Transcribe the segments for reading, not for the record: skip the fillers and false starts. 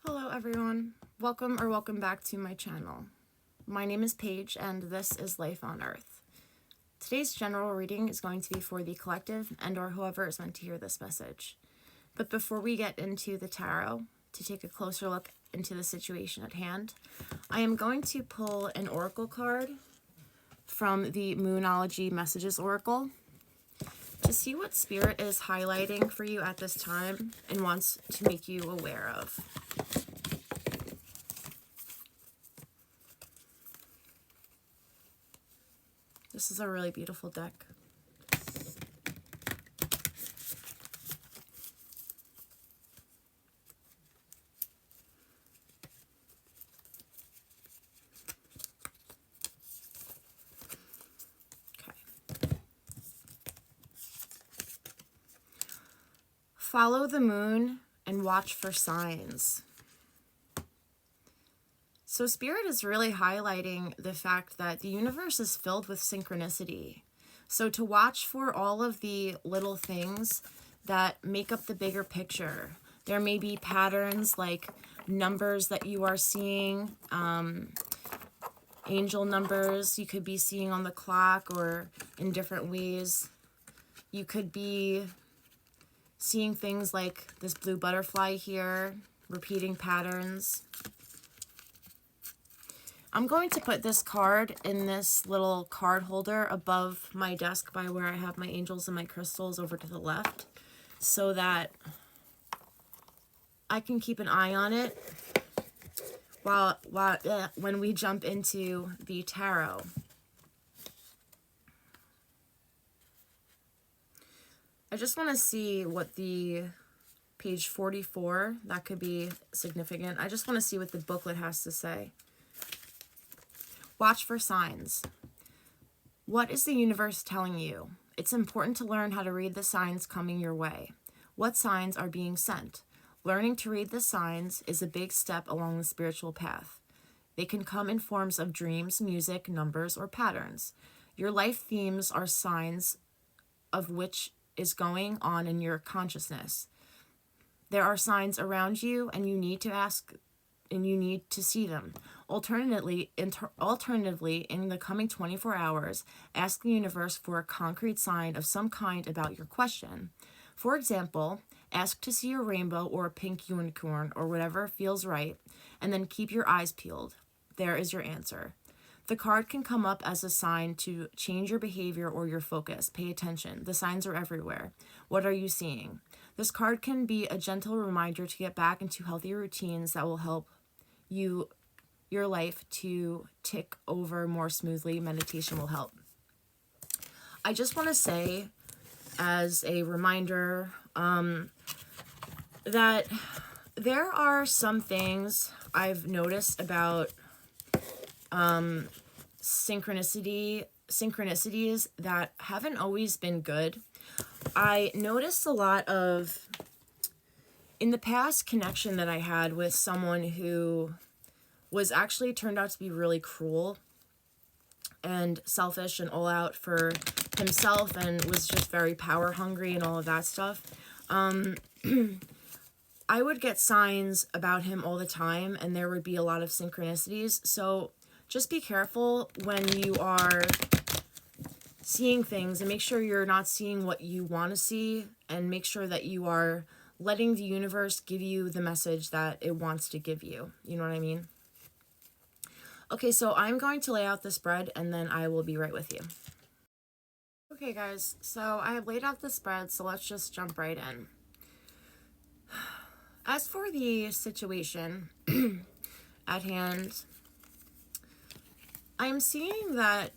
Hello everyone, welcome back to my channel. My name is Paige and this is Life on Earth. Today's general reading is going to be for the collective and or whoever is meant to hear this message. But before we get into the tarot, to take a closer look into the situation at hand, I am going to pull an oracle card from the Moonology Messages Oracle to see what Spirit is highlighting for you at this time and wants to make you aware of. This is a really beautiful deck. Okay. Follow the moon and watch for signs. So Spirit is really highlighting the fact that the universe is filled with synchronicity. So to watch for all of the little things that make up the bigger picture. There may be patterns like numbers that you are seeing, angel numbers you could be seeing on the clock or in different ways. You could be seeing things like this blue butterfly here, repeating patterns. I'm going to put this card in this little card holder above my desk by where I have my angels and my crystals over to the left so that I can keep an eye on it when we jump into the tarot. I just want to see what the page 44, that could be significant. I just want to see what the booklet has to say. Watch for signs. What is the universe telling you? It's important to learn how to read the signs coming your way. What signs are being sent? Learning to read the signs is a big step along the spiritual path. They can come in forms of dreams, music, numbers, or patterns. Your life themes are signs of which is going on in your consciousness. There are signs around you and you need to ask and you need to see them. Alternatively, in the coming 24 hours, ask the universe for a concrete sign of some kind about your question. For example, ask to see a rainbow or a pink unicorn or whatever feels right, and then keep your eyes peeled. There is your answer. The card can come up as a sign to change your behavior or your focus. Pay attention. The signs are everywhere. What are you seeing? This card can be a gentle reminder to get back into healthy routines that will help your life to tick over more smoothly. Meditation will help. I just want to say as a reminder that there are some things I've noticed about synchronicities that haven't always been good. I noticed a lot of, in the past, connection that I had with someone who was actually turned out to be really cruel and selfish and all out for himself and was just very power hungry and all of that stuff. I would get signs about him all the time and there would be a lot of synchronicities. So just be careful when you are seeing things and make sure you're not seeing what you want to see, and make sure that you are letting the universe give you the message that it wants to give you. You know what I mean? Okay, so I'm going to lay out the spread and then I will be right with you. Okay guys, so I have laid out the spread, so let's just jump right in. As for the situation at hand, I'm seeing that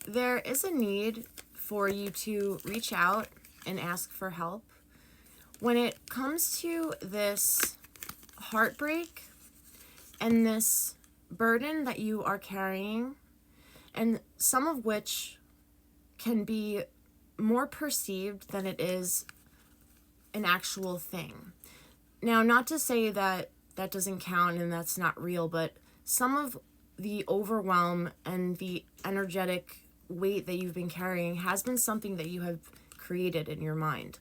there is a need for you to reach out and ask for help. When it comes to this heartbreak and this burden that you are carrying, and some of which can be more perceived than it is an actual thing. Now, not to say that that doesn't count and that's not real, but some of the overwhelm and the energetic weight that you've been carrying has been something that you have created in your mind.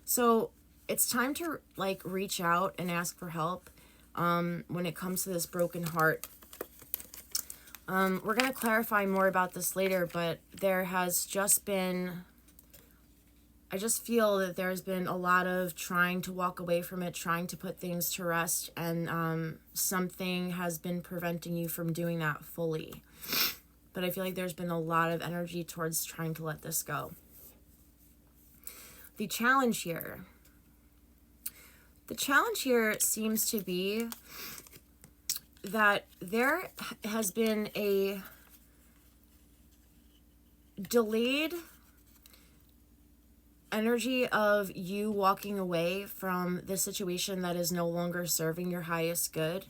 So it's time to reach out and ask for help. when it comes to this broken heart. We're going to clarify more about this later, but there has just been, I just feel that there's been a lot of trying to walk away from it, trying to put things to rest, and something has been preventing you from doing that fully. But I feel like there's been a lot of energy towards trying to let this go. The challenge here. The challenge here seems to be that there has been a delayed energy of you walking away from the situation that is no longer serving your highest good.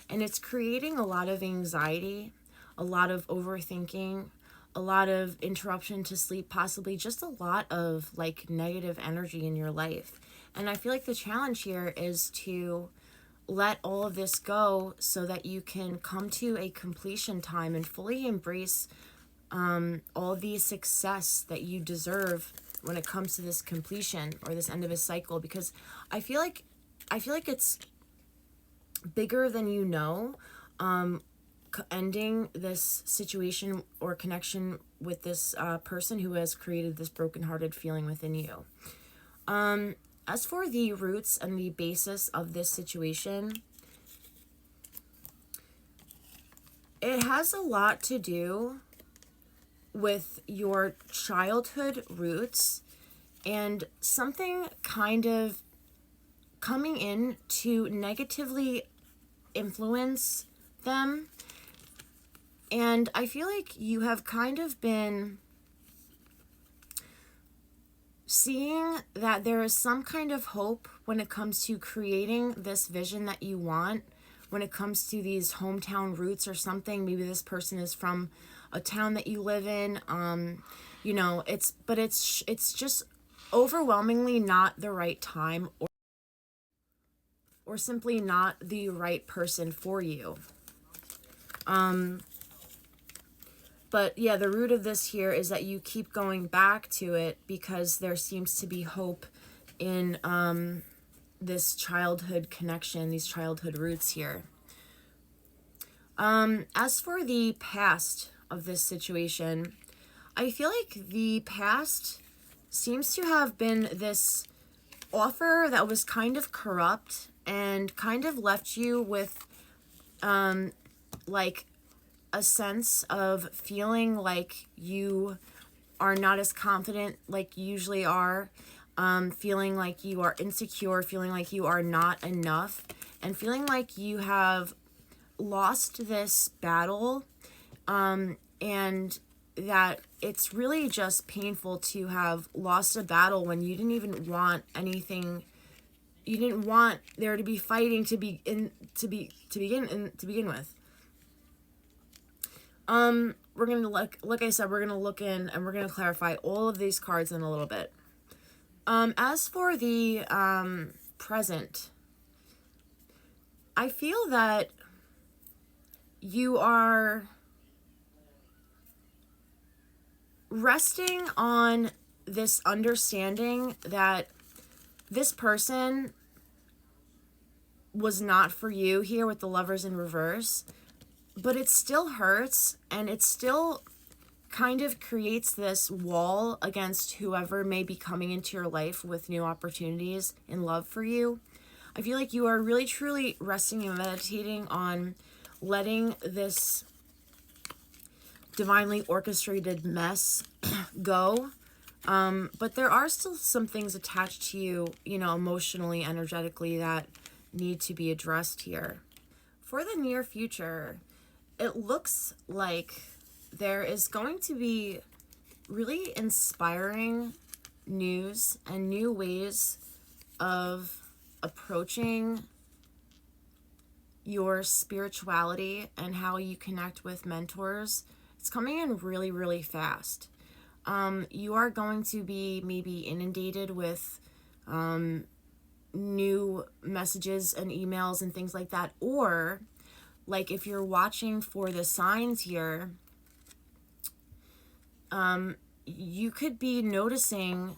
And it's creating a lot of anxiety, a lot of overthinking, a lot of interruption to sleep, possibly just a lot of like negative energy in your life. And I feel like the challenge here is to let all of this go so that you can come to a completion time and fully embrace all the success that you deserve when it comes to this completion or this end of a cycle. Because I feel like it's bigger than you know, ending this situation or connection with this person who has created this brokenhearted feeling within you. As for the roots and the basis of this situation, it has a lot to do with your childhood roots and something kind of coming in to negatively influence them. And I feel like you have kind of been seeing that there is some kind of hope when it comes to creating this vision that you want, when it comes to these hometown roots or something. Maybe this person is from a town that you live in. You know, it's just overwhelmingly not the right time, or simply not the right person for you. But yeah, the root of this here is that you keep going back to it because there seems to be hope in this childhood connection, these childhood roots here. As for the past of this situation, I feel like the past seems to have been this offer that was kind of corrupt and kind of left you with like a sense of feeling like you are not as confident like you usually are, feeling like you are insecure, feeling like you are not enough, and feeling like you have lost this battle, and that it's really just painful to have lost a battle when you didn't even want anything. You didn't want there to be fighting to begin with. We're going to like I said, we're going to look in and we're going to clarify all of these cards in a little bit. As for the present, I feel that you are resting on this understanding that this person was not for you here with the Lovers in reverse. But it still hurts, and it still kind of creates this wall against whoever may be coming into your life with new opportunities in love for you. I feel like you are really truly resting and meditating on letting this divinely orchestrated mess go. But there are still some things attached to you, you know, emotionally, energetically, that need to be addressed here. For the near future, it looks like there is going to be really inspiring news and new ways of approaching your spirituality and how you connect with mentors. It's coming in really, really fast. You are going to be maybe inundated with new messages and emails and things like that, or like if you're watching for the signs here, you could be noticing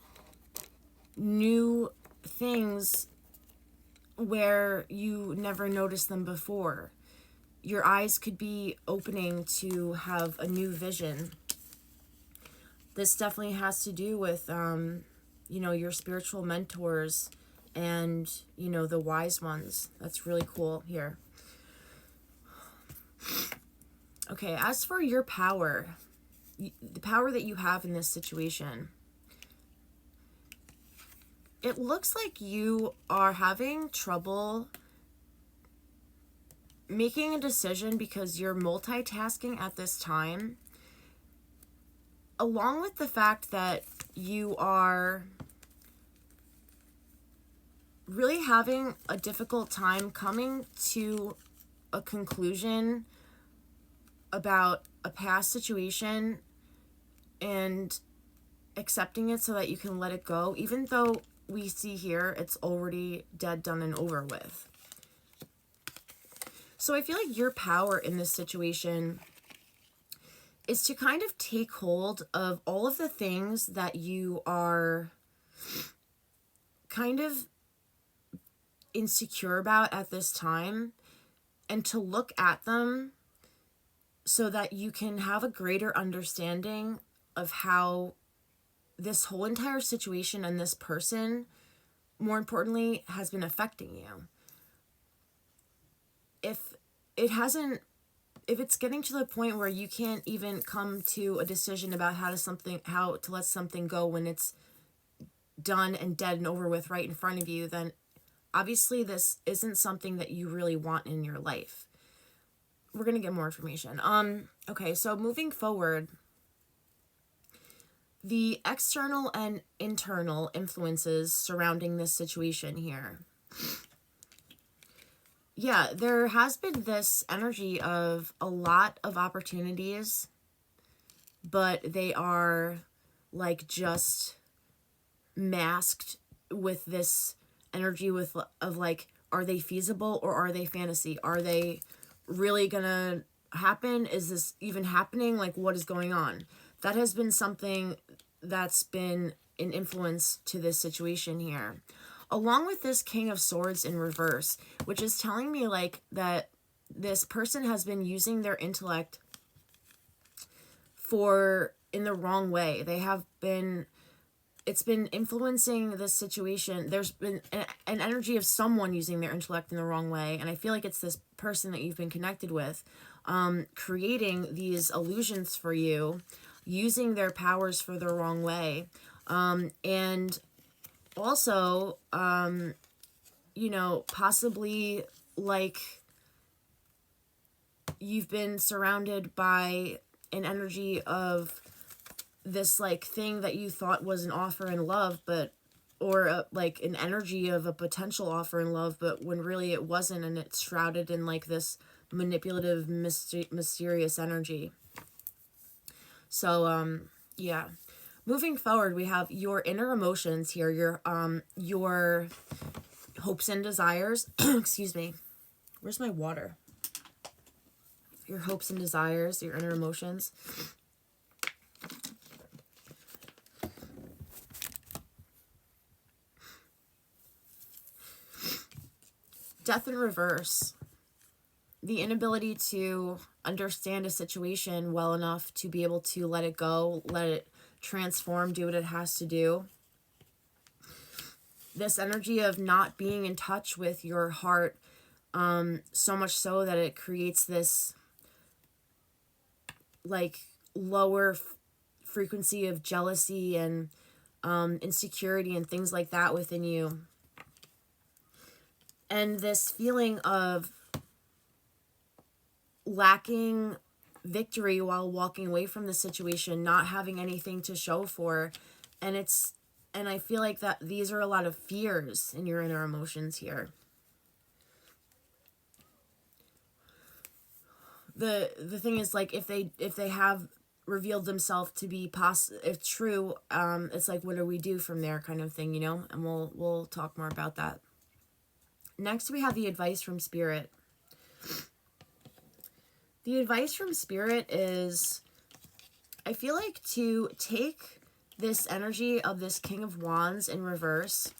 new things where you never noticed them before. Your eyes could be opening to have a new vision. This definitely has to do with, your spiritual mentors and, the wise ones. That's really cool here. Okay, as for your power, the power that you have in this situation, it looks like you are having trouble making a decision because you're multitasking at this time, along with the fact that you are really having a difficult time coming to a conclusion about a past situation and accepting it so that you can let it go, even though we see here it's already dead, done, and over with. So I feel like your power in this situation is to kind of take hold of all of the things that you are kind of insecure about at this time, and to look at them so that you can have a greater understanding of how this whole entire situation and this person, more importantly, has been affecting you. If it's getting to the point where you can't even come to a decision about how to let something go when it's done and dead and over with right in front of you, then obviously this isn't something that you really want in your life. We're going to get more information. Okay, so moving forward, the external and internal influences surrounding this situation here. Yeah, there has been this energy of a lot of opportunities, but they are like just masked with this energy of like, are they feasible or are they fantasy? Are they really gonna happen? Is this even happening? Like, what is going on? That has been something that's been an influence to this situation here, along with this King of Swords in reverse, which is telling me like that this person has been using their intellect in the wrong way. It's been influencing this situation. There's been an energy of someone using their intellect in the wrong way, and I feel like it's this person that you've been connected with, creating these illusions for you, using their powers for the wrong way, and also, possibly like you've been surrounded by an energy of this like thing that you thought was an offer in love, or like an energy of a potential offer in love, but when really it wasn't, and it's shrouded in like this manipulative, mysterious energy. So, yeah. Moving forward, we have your inner emotions here, your hopes and desires. Excuse me. Where's my water? Your hopes and desires, your inner emotions. Death in reverse. The inability to understand a situation well enough to be able to let it go, let it transform, do what it has to do. This energy of not being in touch with your heart, so much so that it creates this like lower frequency of jealousy and insecurity and things like that within you. And this feeling of lacking victory while walking away from the situation, not having anything to show for. And I feel like that these are a lot of fears in your inner emotions here. The thing is, like, if they have revealed themselves to be if true, it's like, what do we do from there, kind of thing, and we'll talk more about that. Next, we have the advice from Spirit. The advice from Spirit is, I feel like, to take this energy of this King of Wands in reverse,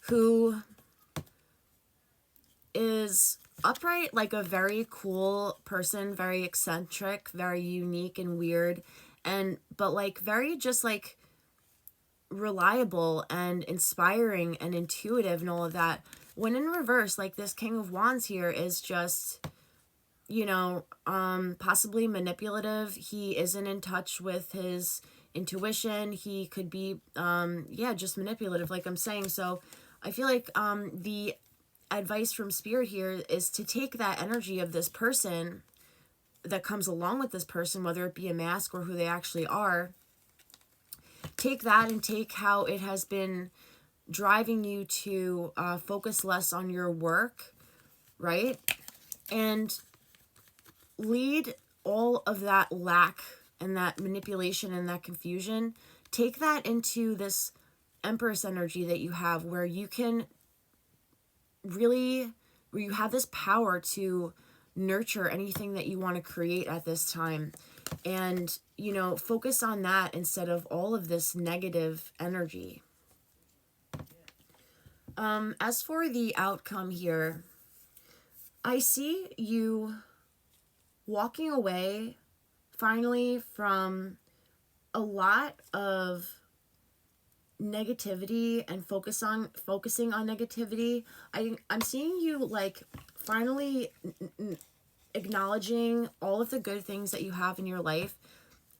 who is upright, like a very cool person, very eccentric, very unique and weird, but like very just like reliable and inspiring and intuitive and all of that. When in reverse, like this King of Wands here is just, possibly manipulative. He isn't in touch with his intuition. He could be, just manipulative, like I'm saying. So I feel like the advice from Spirit here is to take that energy of this person that comes along with this person, whether it be a mask or who they actually are. Take that and take how it has been driving you to focus less on your work, right? And lead all of that lack and that manipulation and that confusion. Take that into this Empress energy that you have, where you can really, where you have this power to nurture anything that you want to create at this time. And, focus on that instead of all of this negative energy. As for the outcome here, I see you walking away finally from a lot of negativity and focusing on negativity. I'm seeing you like finally acknowledging all of the good things that you have in your life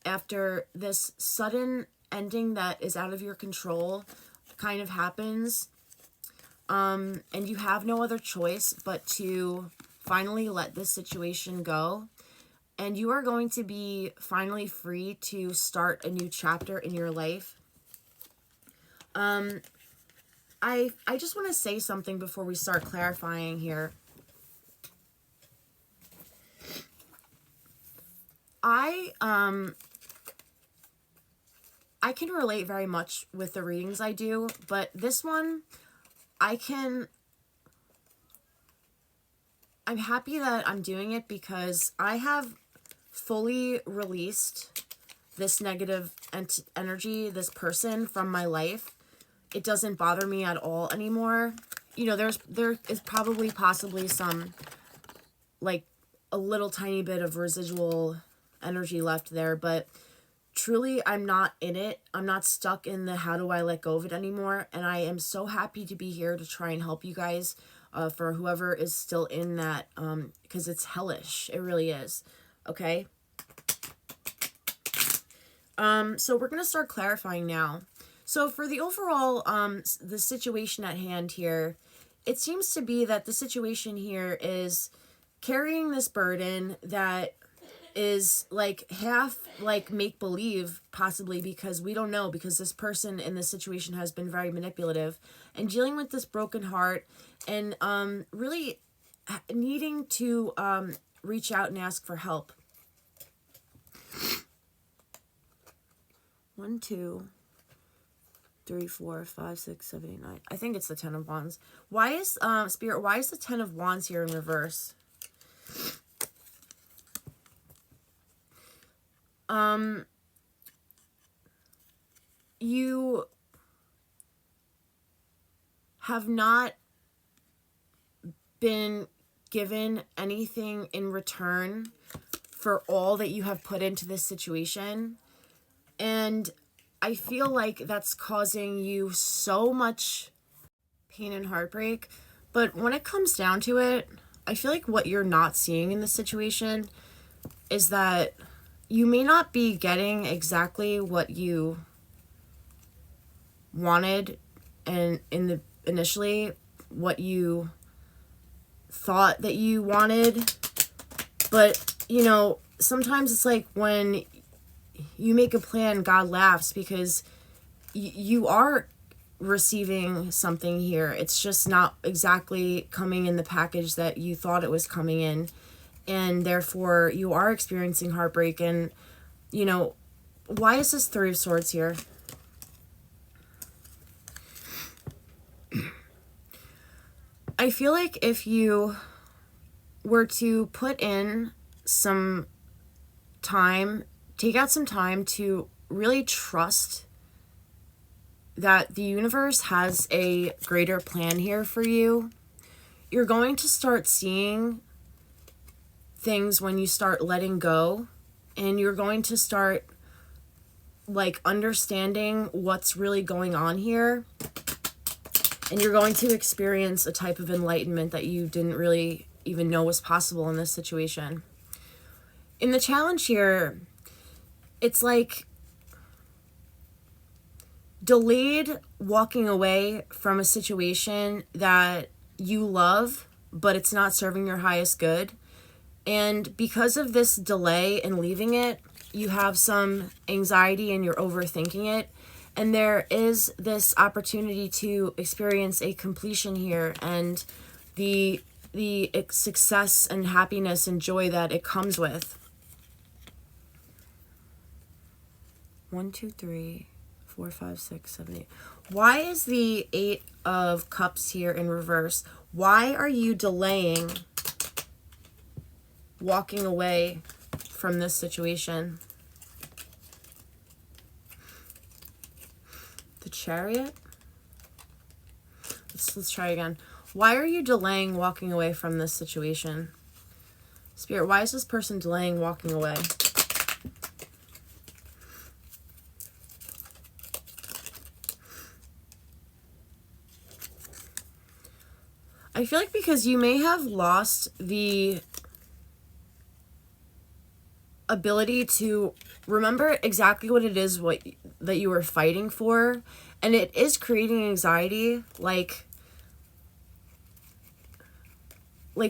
after this sudden ending that is out of your control kind of happens. And you have no other choice but to finally let this situation go. And you are going to be finally free to start a new chapter in your life. I just want to say something before we start clarifying here. I can relate very much with the readings I do, but this one, I'm happy that I'm doing it because I have fully released this negative energy, this person from my life. It doesn't bother me at all anymore. There is probably possibly some, like, a little tiny bit of residual energy left there, but truly I'm not in it. I'm not stuck in the how do I let go of it anymore, and I am so happy to be here to try and help you guys, for whoever is still in that, because it's hellish. It really is. Okay? So we're going to start clarifying now. So for the overall, the situation at hand here, it seems to be that the situation here is carrying this burden that is like half like make-believe, possibly, because we don't know, because this person in this situation has been very manipulative and dealing with this broken heart and really needing to reach out and ask for help. 1, 2, 3, 4, 5, 6, 7, 8, 9. I think it's the 10 of Wands. Why is Spirit? Why is the 10 of Wands here in reverse? You have not been given anything in return for all that you have put into this situation. And I feel like that's causing you so much pain and heartbreak. But when it comes down to it, I feel like what you're not seeing in this situation is that you may not be getting exactly what you wanted and initially what you thought that you wanted. But, sometimes it's like when you make a plan, God laughs, because you are receiving something here. It's just not exactly coming in the package that you thought it was coming in. And therefore, you are experiencing heartbreak. And, why is this 3 of Swords here? I feel like if you were to put in some time, take out some time to really trust that the universe has a greater plan here for you. You're going to start seeing things when you start letting go, and you're going to start like understanding what's really going on here, and you're going to experience a type of enlightenment that you didn't really even know was possible in this situation. In the challenge here, it's like delayed walking away from a situation that you love, but it's not serving your highest good. And because of this delay in leaving it, you have some anxiety and you're overthinking it. And there is this opportunity to experience a completion here, and the success and happiness and joy that it comes with. 1, 2, 3, 4, 5, 6, 7, 8. Why is the 8 of Cups here in reverse? Why are you delaying walking away from this situation? The Chariot? Let's try again. Why are you delaying walking away from this situation? Spirit, why is this person delaying walking away? I feel like because you may have lost the ability to remember exactly what it is that you were fighting for, and it is creating anxiety. Like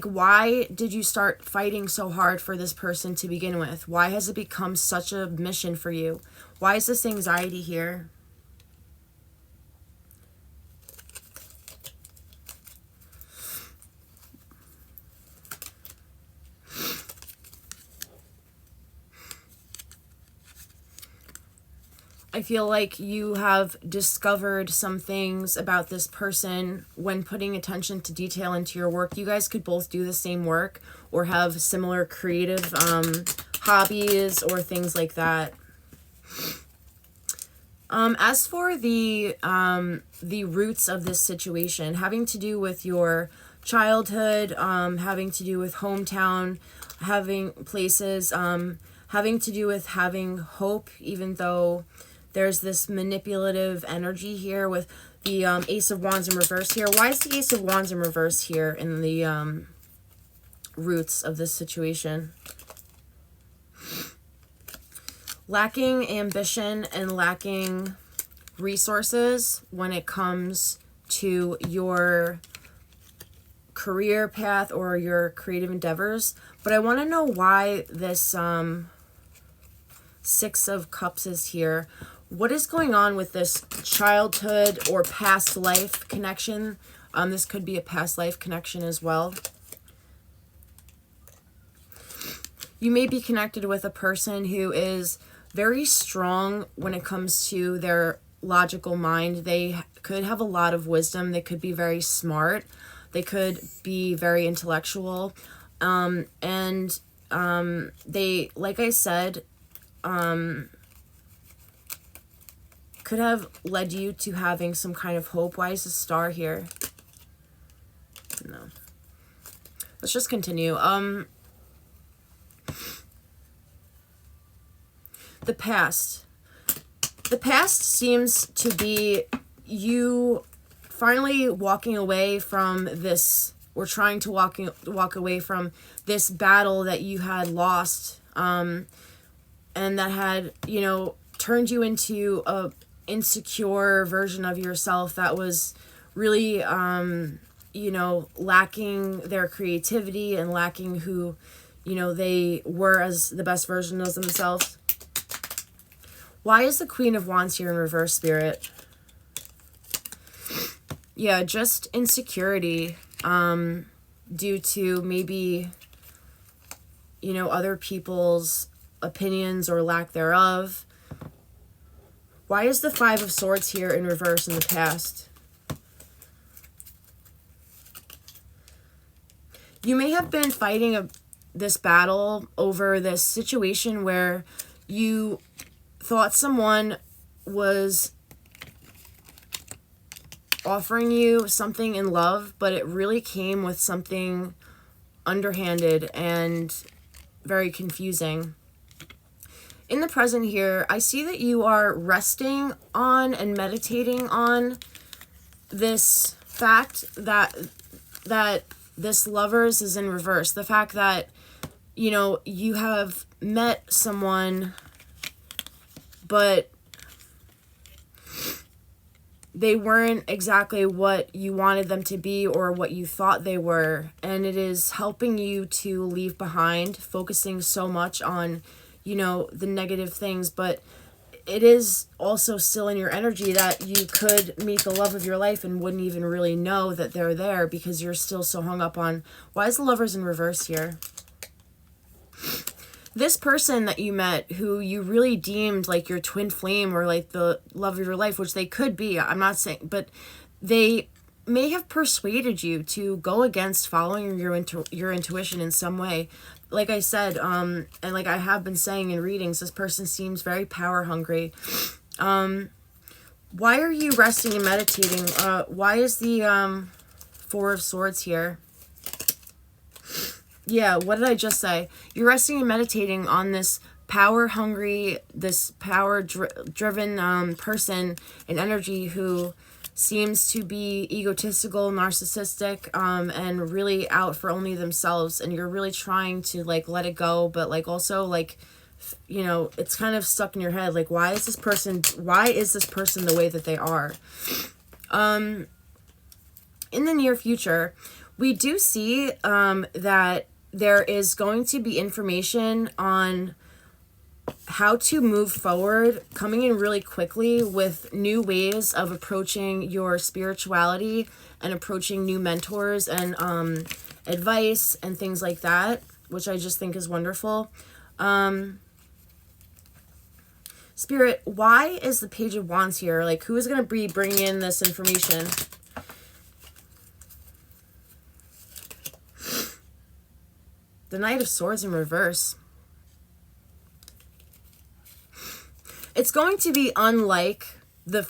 why did you start fighting so hard for this person to begin with? Why has it become such a mission for you? Why is this anxiety here? I feel like you have discovered some things about this person when putting attention to detail into your work. You guys could both do the same work or have similar creative hobbies or things like that. As for the roots of this situation, having to do with your childhood, having to do with hometown, having places, having to do with having hope, even though there's this manipulative energy here with the Ace of Wands in reverse here. Why is the Ace of Wands in reverse here in the roots of this situation? Lacking ambition and lacking resources when it comes to your career path or your creative endeavors. But I want to know why this 6 of Cups is here. What is going on with this childhood or past life connection? This could be a past life connection as well. You may be connected with a person who is very strong when it comes to their logical mind. They could have a lot of wisdom. They could be very smart. They could be very intellectual. They, like I said, could have led you to having some kind of hope. Why is the Star here? No. Let's just continue. The past. The past seems to be you finally walking away from this, or trying to walk away from this battle that you had lost, and that had, turned you into a insecure version of yourself that was really, lacking their creativity and lacking who, they were as the best version of themselves. Why is the Queen of Wands here in reverse, Spirit? Yeah, just insecurity, due to maybe, other people's opinions or lack thereof. Why is the 5 of Swords here in reverse in the past? You may have been fighting this battle over this situation where you thought someone was offering you something in love, but it really came with something underhanded and very confusing. In the present here, I see that you are resting on and meditating on this fact that this Lovers is in reverse. The fact that, you know, you have met someone, but they weren't exactly what you wanted them to be or what you thought they were. And it is helping you to leave behind, focusing so much on, you know, the negative things. But it is also still in your energy that you could meet the love of your life and wouldn't even really know that they're there because you're still so hung up on, why is the Lovers in reverse here? This person that you met who you really deemed like your twin flame or like the love of your life, which they could be, I'm not saying, but they may have persuaded you to go against following your intuition in some way. Like I said, and like I have been saying in readings, this person seems very power hungry. Why are you resting and meditating? Why is the Four of Swords here? Yeah, what did I just say? You're resting and meditating on this power hungry, this power driven person and energy who seems to be egotistical, narcissistic, and really out for only themselves. And you're really trying to like let it go, but like also like, you know, it's kind of stuck in your head. Like, why is this person the way that they are? In the near future, we do see that there is going to be information on how to move forward, coming in really quickly with new ways of approaching your spirituality and approaching new mentors and advice and things like that, which I just think is wonderful. Spirit, why is the Page of Wands here? Like, who is going to be bringing in this information? The Knight of Swords in reverse. It's going to be unlike the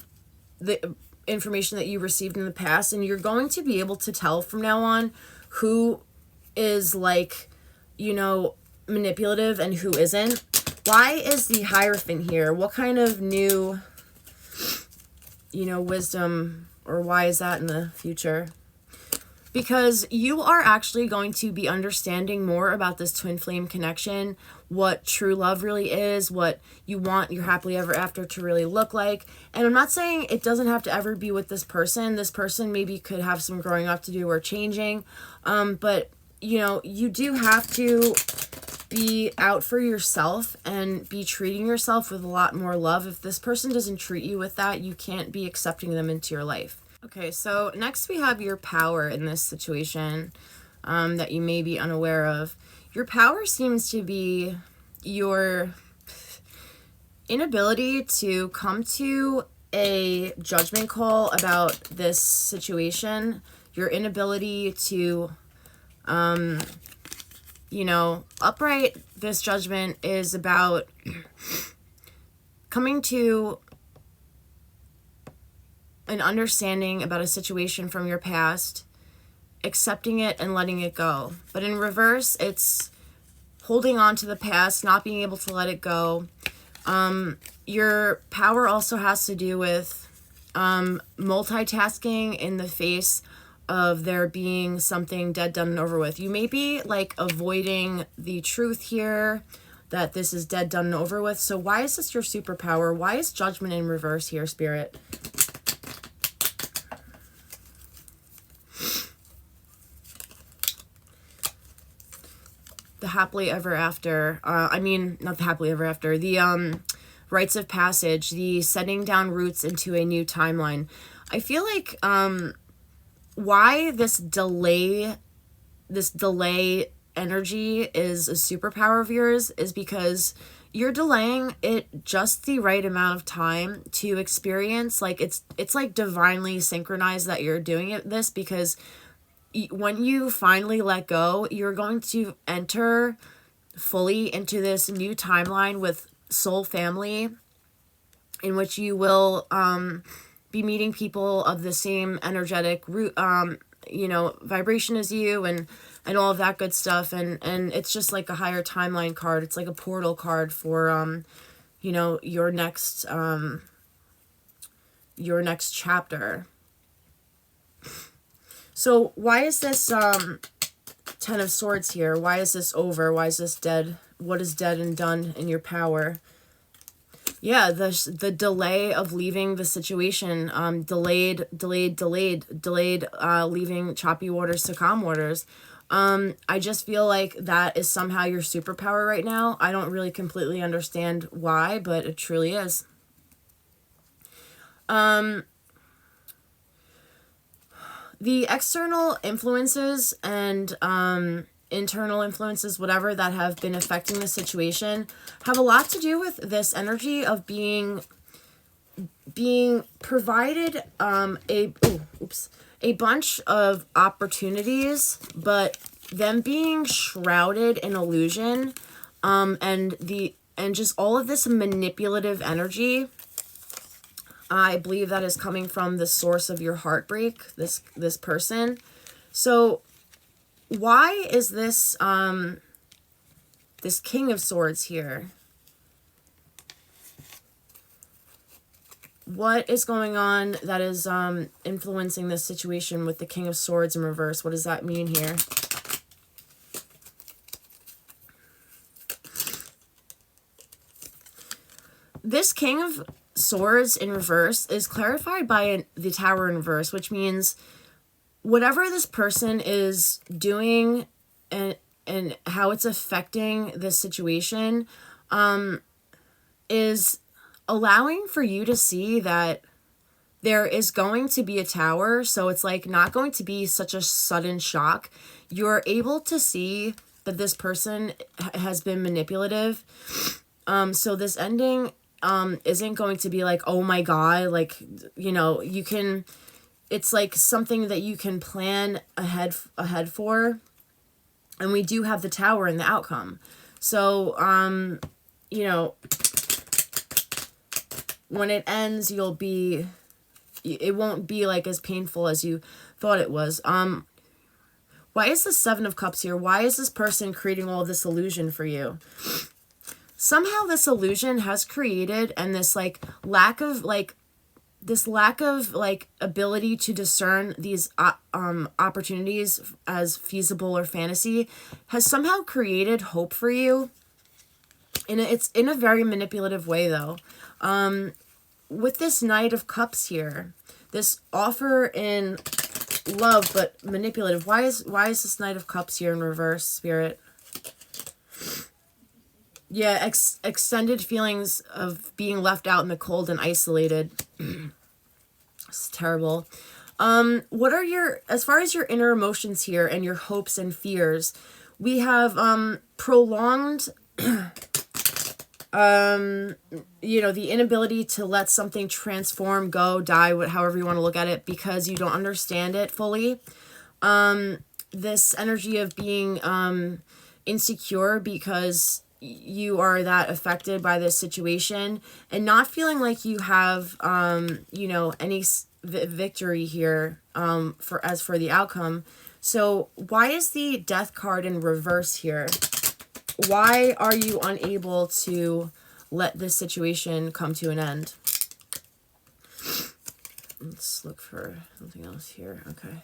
information that you received in the past, and you're going to be able to tell from now on who is like, you know, manipulative and who isn't. Why is the Hierophant here? What kind of new, you know, wisdom, or why is that in the future? Because you are actually going to be understanding more about this twin flame connection, what true love really is, what you want your happily ever after to really look like. And I'm not saying it doesn't have to ever be with this person. This person maybe could have some growing up to do or changing. But, you know, you do have to be out for yourself and be treating yourself with a lot more love. If this person doesn't treat you with that, you can't be accepting them into your life. Okay, so next we have your power in this situation that you may be unaware of. Your power seems to be your inability to come to a judgment call about this situation. Your inability to, you know, upright this judgment is about coming to an understanding about a situation from your past, accepting it and letting it go. But in reverse, it's holding on to the past, not being able to let it go. Your power also has to do with multitasking in the face of there being something dead, done, and over with. You may be like avoiding the truth here, that this is dead, done, and over with. So why is this your superpower? Why is Judgment in reverse here, Spirit? The happily ever after, not the happily ever after, the rites of passage, the setting down roots into a new timeline. I feel like why this delay energy is a superpower of yours is because you're delaying it just the right amount of time to experience, like it's like divinely synchronized that you're doing this, because when you finally let go, you're going to enter fully into this new timeline with soul family, in which you will be meeting people of the same energetic root, vibration as you, and all of that good stuff. And it's just like a higher timeline card. It's like a portal card for, your next chapter. So why is this, Ten of Swords here? Why is this over? Why is this dead? What is dead and done in your power? Yeah, the delay of leaving the situation, delayed leaving choppy waters to calm waters. I just feel like that is somehow your superpower right now. I don't really completely understand why, but it truly is. The external influences and internal influences, whatever, that have been affecting the situation have a lot to do with this energy of being provided a bunch of opportunities, but them being shrouded in illusion, and just all of this manipulative energy. I believe that is coming from the source of your heartbreak, this person. So why is this this King of Swords here? What is going on that is influencing this situation with the King of Swords in reverse? What does that mean here? This King of Swords in reverse is clarified by the Tower in reverse, which means whatever this person is doing and how it's affecting this situation is allowing for you to see that there is going to be a tower. So it's like not going to be such a sudden shock. You're able to see that this person has been manipulative. So this ending isn't going to be like, oh my God, like, you can, it's like something that you can plan ahead for. And we do have the Tower in the outcome. So, when it ends, it won't be like as painful as you thought it was. Why is the Seven of Cups here? Why is this person creating all this illusion for you? Somehow this illusion has created, and this lack of ability to discern these opportunities as feasible or fantasy has somehow created hope for you. And it's in a very manipulative way, though. With this Knight of Cups here, this offer in love but manipulative. Why is this Knight of Cups here in reverse, Spirit? Yeah, extended feelings of being left out in the cold and isolated. It's terrible. What are as far as your inner emotions here and your hopes and fears, we have prolonged the inability to let something transform, go, die, however you want to look at it, because you don't understand it fully. This energy of being insecure because you are that affected by this situation, and not feeling like you have any victory here for the outcome. So why is the Death card in reverse here? Why are you unable to let this situation come to an end? Let's look for something else here. Okay.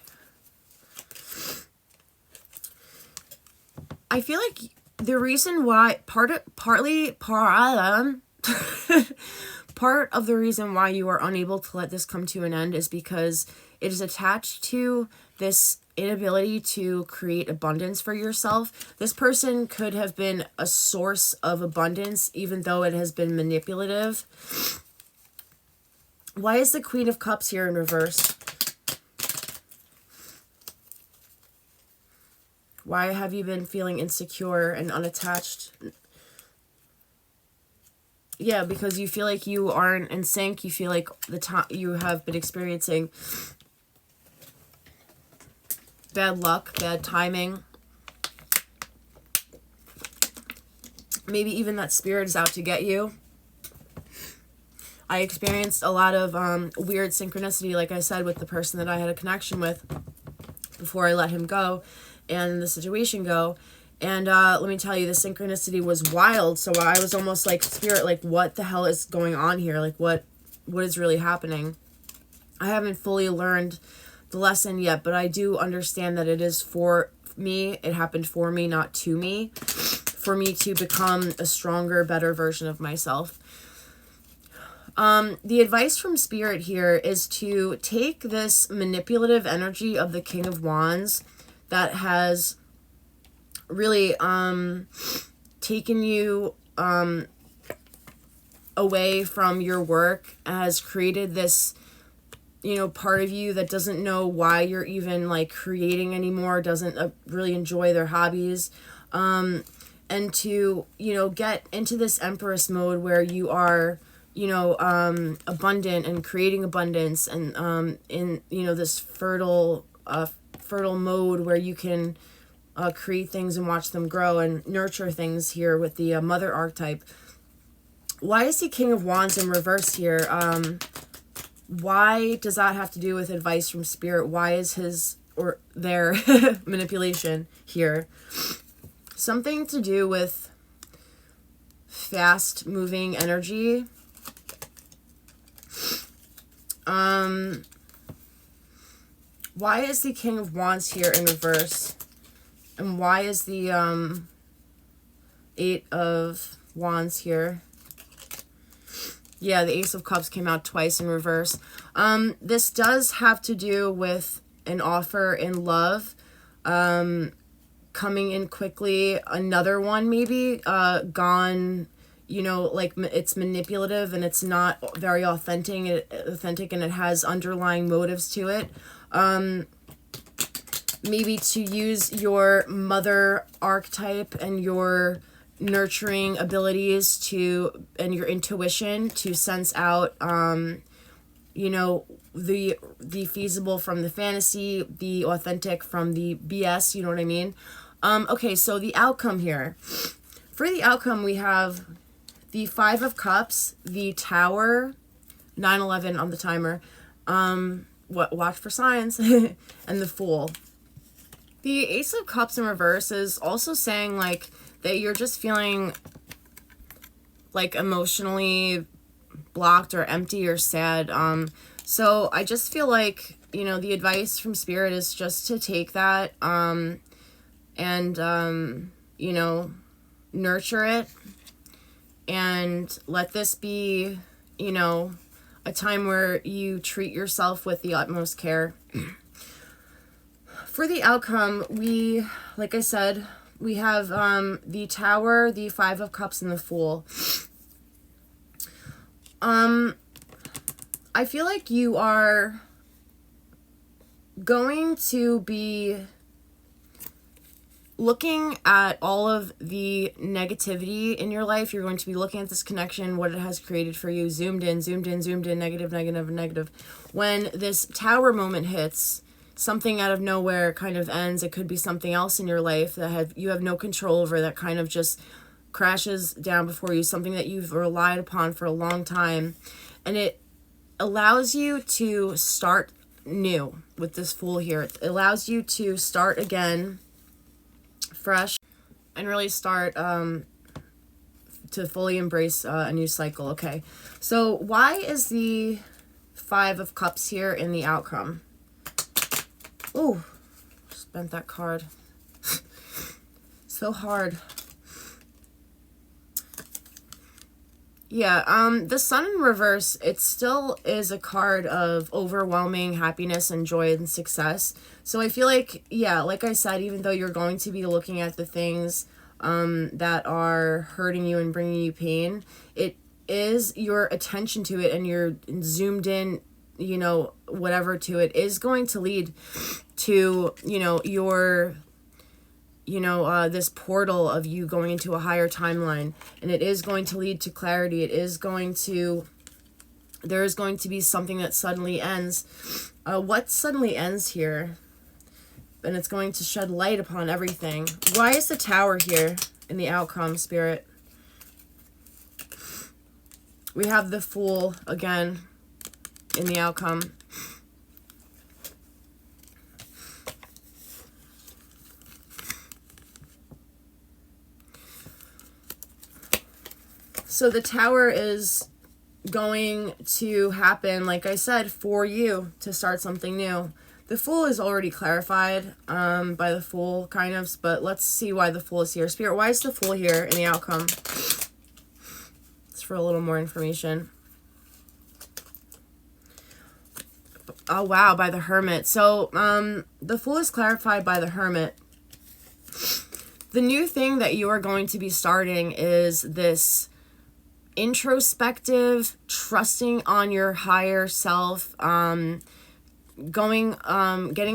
I feel like the reason why, part of the reason why you are unable to let this come to an end is because it is attached to this inability to create abundance for yourself. This person could have been a source of abundance, even though it has been manipulative. Why is the Queen of Cups here in reverse? Why have you been feeling insecure and unattached? Yeah, because you feel like you aren't in sync. You feel like you have been experiencing bad luck, bad timing. Maybe even that spirit is out to get you. I experienced a lot of weird synchronicity, like I said, with the person that I had a connection with before I let him go and the situation go. And let me tell you, the synchronicity was wild. So I was almost like, Spirit, like, what the hell is going on here? Like, what is really happening? I haven't fully learned the lesson yet, but I do understand that it is for me. It happened for me, not to me. For me to become a stronger, better version of myself. The advice from Spirit here is to take this manipulative energy of the King of Wands that has really taken you away from your work, has created this, you know, part of you that doesn't know why you're even like creating anymore, doesn't really enjoy their hobbies, and to, you know, get into this Empress mode where you are, you know, abundant and creating abundance, and in, you know, this fertile mode where you can create things and watch them grow and nurture things here with the mother archetype. Why is the King of Wands in reverse here? Why does that have to do with advice from Spirit? Why is his or their manipulation here? Something to do with fast moving energy. Why is the King of Wands here in reverse? And why is the Eight of Wands here? Yeah, the Ace of Cups came out twice in reverse. This does have to do with an offer in love coming in quickly. Another one maybe gone, you know, like it's manipulative and it's not very authentic and it has underlying motives to it. Maybe to use your mother archetype and your nurturing abilities to, and your intuition to sense out, you know, the feasible from the fantasy, the authentic from the BS, you know what I mean? Okay, so the outcome here. For the outcome, we have the Five of Cups, the Tower, 9/11 on the timer, watch for signs, and the Fool. The Ace of Cups in reverse is also saying, like, that you're just feeling, like, emotionally blocked or empty or sad. So I just feel like, you know, the advice from Spirit is just to take that, and, you know, nurture it, and let this be, you know, a time where you treat yourself with the utmost care. For the outcome, we, like I said, we have the Tower, the Five of Cups, and the Fool. I feel like you are going to be looking at all of the negativity in your life. You're going to be looking at this connection, what it has created for you, zoomed in, negative, negative, negative. When this Tower moment hits, something out of nowhere kind of ends. It could be something else in your life that you have no control over, that kind of just crashes down before you, something that you've relied upon for a long time. And it allows you to start new with this Fool here. It allows you to start again, fresh, and really start to fully embrace a new cycle. Okay, so why is the Five of Cups here in the outcome? Ooh, spent that card. So hard. Yeah, the Sun in reverse, it still is a card of overwhelming happiness and joy and success. So I feel like, yeah, like I said, even though you're going to be looking at the things that are hurting you and bringing you pain, it is your attention to it and you're zoomed in, you know, whatever to it is going to lead to, you know, your, you know, this portal of you going into a higher timeline, and it is going to lead to clarity. It is going to, there is going to be something that suddenly ends. What suddenly ends here? And it's going to shed light upon everything. Why is the Tower here in the outcome, Spirit? We have the Fool again in the outcome. So the Tower is going to happen, like I said, for you to start something new. The Fool is already clarified by the Fool, kind of, but let's see why the Fool is here. Spirit, why is the Fool here in the outcome? It's for a little more information. Oh, wow, by the Hermit. So, the Fool is clarified by the Hermit. The new thing that you are going to be starting is this introspective, trusting on your higher self, getting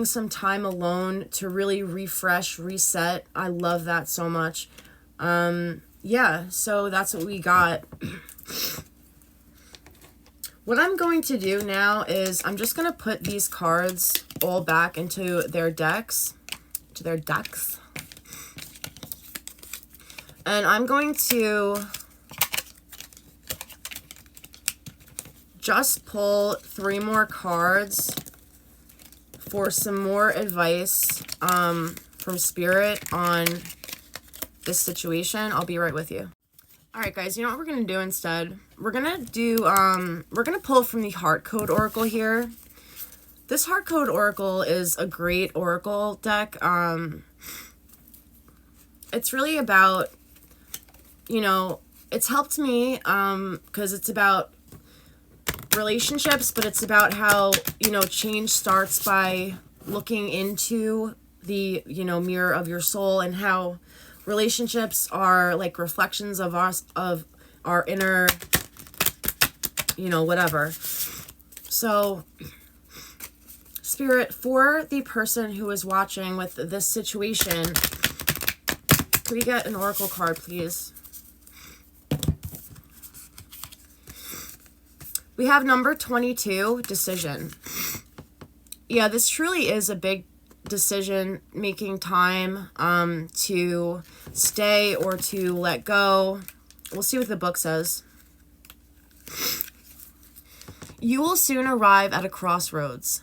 some time alone to really refresh, reset. I love that so much. Yeah, so that's what we got. What I'm going to do now is I'm just going to put these cards all back into their decks, and I'm going to just pull 3 more cards for some more advice from Spirit on this situation. I'll be right with you. All right, guys, you know what we're going to do instead? We're going to pull from the Heart Code Oracle here. This Heart Code Oracle is a great oracle deck. It's really about, you know, it's helped me because it's about relationships, but it's about how, you know, change starts by looking into the, you know, mirror of your soul, and how relationships are like reflections of us, of our inner, you know, whatever. So Spirit, for the person who is watching with this situation, can we get an oracle card, please? We have number 22, decision. Yeah, this truly is a big decision-making time to stay or to let go. We'll see what the book says. You will soon arrive at a crossroads.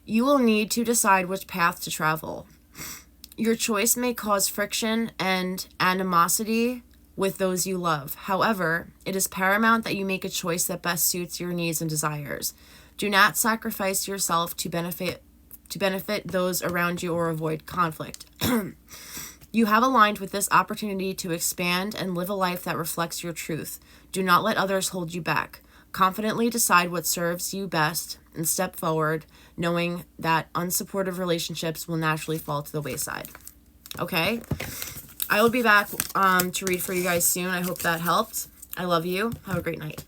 You will need to decide which path to travel. Your choice may cause friction and animosity with those you love. However, it is paramount that you make a choice that best suits your needs and desires. Do not sacrifice yourself to benefit those around you or avoid conflict. You have aligned with this opportunity to expand and live a life that reflects your truth. Do not let others hold you back. Confidently decide what serves you best and step forward, knowing that unsupportive relationships will naturally fall to the wayside. Okay? I will be back to read for you guys soon. I hope that helped. I love you. Have a great night.